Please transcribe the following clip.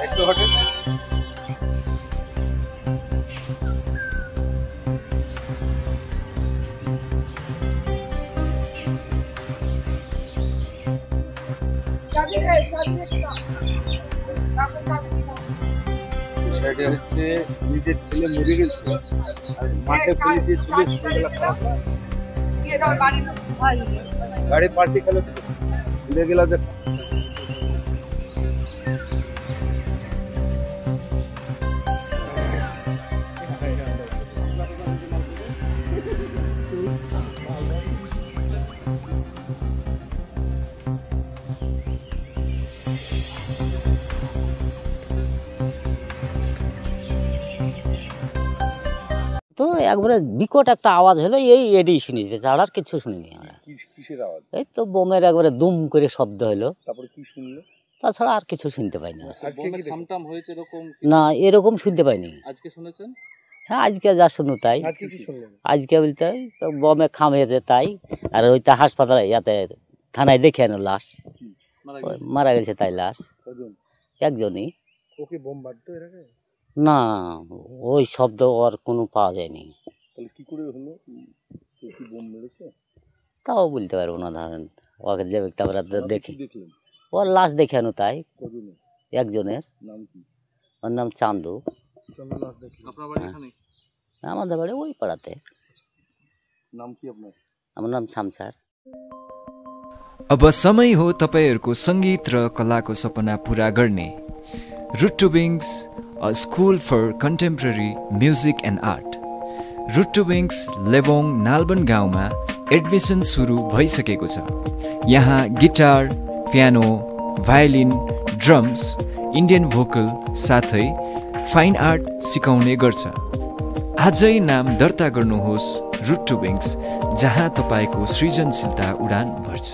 একটু হোটেল সাইডে হচ্ছে নিজের ছেলে মরে গেছে আর মাঠে পুলিশ দিয়ে চলে গাড়ি পাল্টি খেলো ভুলে গেল যে তো একবারে বিকট একটা আওয়াজ হলো, এই এডি শুনেছি, ছাড়া আর কিছু শুনিনি আমরা। কিসের আওয়াজ? এই তো বোমের একবারে দুম করে শব্দ হলো, তারপরে কি শুনলে? তাছাড়া আর কিছু শুনতে পাইনি। থামটাম হয়েছে এরকম না, এরকম শুনতে পাইনি। আজকে শুনেছেন? হ্যাঁ, আজকে যা শুনু তাই। আজকে কি শুনলেন? আজকে বলতে তো বোমে খাম হয়েছে তাই, আর ওইটা হাসপাতালে ইয়াতে থানায় দেখে আনো লাশ, মারা গেছে তাই লাশ। একজনই। ওকে বোম বাঁধতো এর আগে? না, ওই শব্দ ওর কোনো পাওয়া যায়নি। তাহলে কি করে হলো? কি বোম মেরেছে তাও বলতে পারবো না। ধরেন ওকে যে ব্যক্তি আমরা দেখি, দেখলেন ওর লাশ দেখে আনো তাই। কজনের? একজনের। নাম কি? ওর নাম চান্দু। লাশ দেখলেন? আপনার বাড়ি এখানে? আমাদের बारे वही पढ़ाते। नाम की अपना? আমার নাম শামসার। अब समय हो तपाईहरुको संगीत र कलाको सपना पूरा गर्ने। Root to wings, a school for contemporary music and art. Root to wings Lebong Nalban गाउँमा एडमिसन सुरु भइसकेको छ। यहाँ guitar, piano, violin, drums, Indian vocal साथै फाइन आर्ट सिकाउने गर्छ। आजै नाम दर्ता गर्नुहोस् रुट टु विङ्स, जहाँ तपाईको सृजनशीलता उडान भर्छ।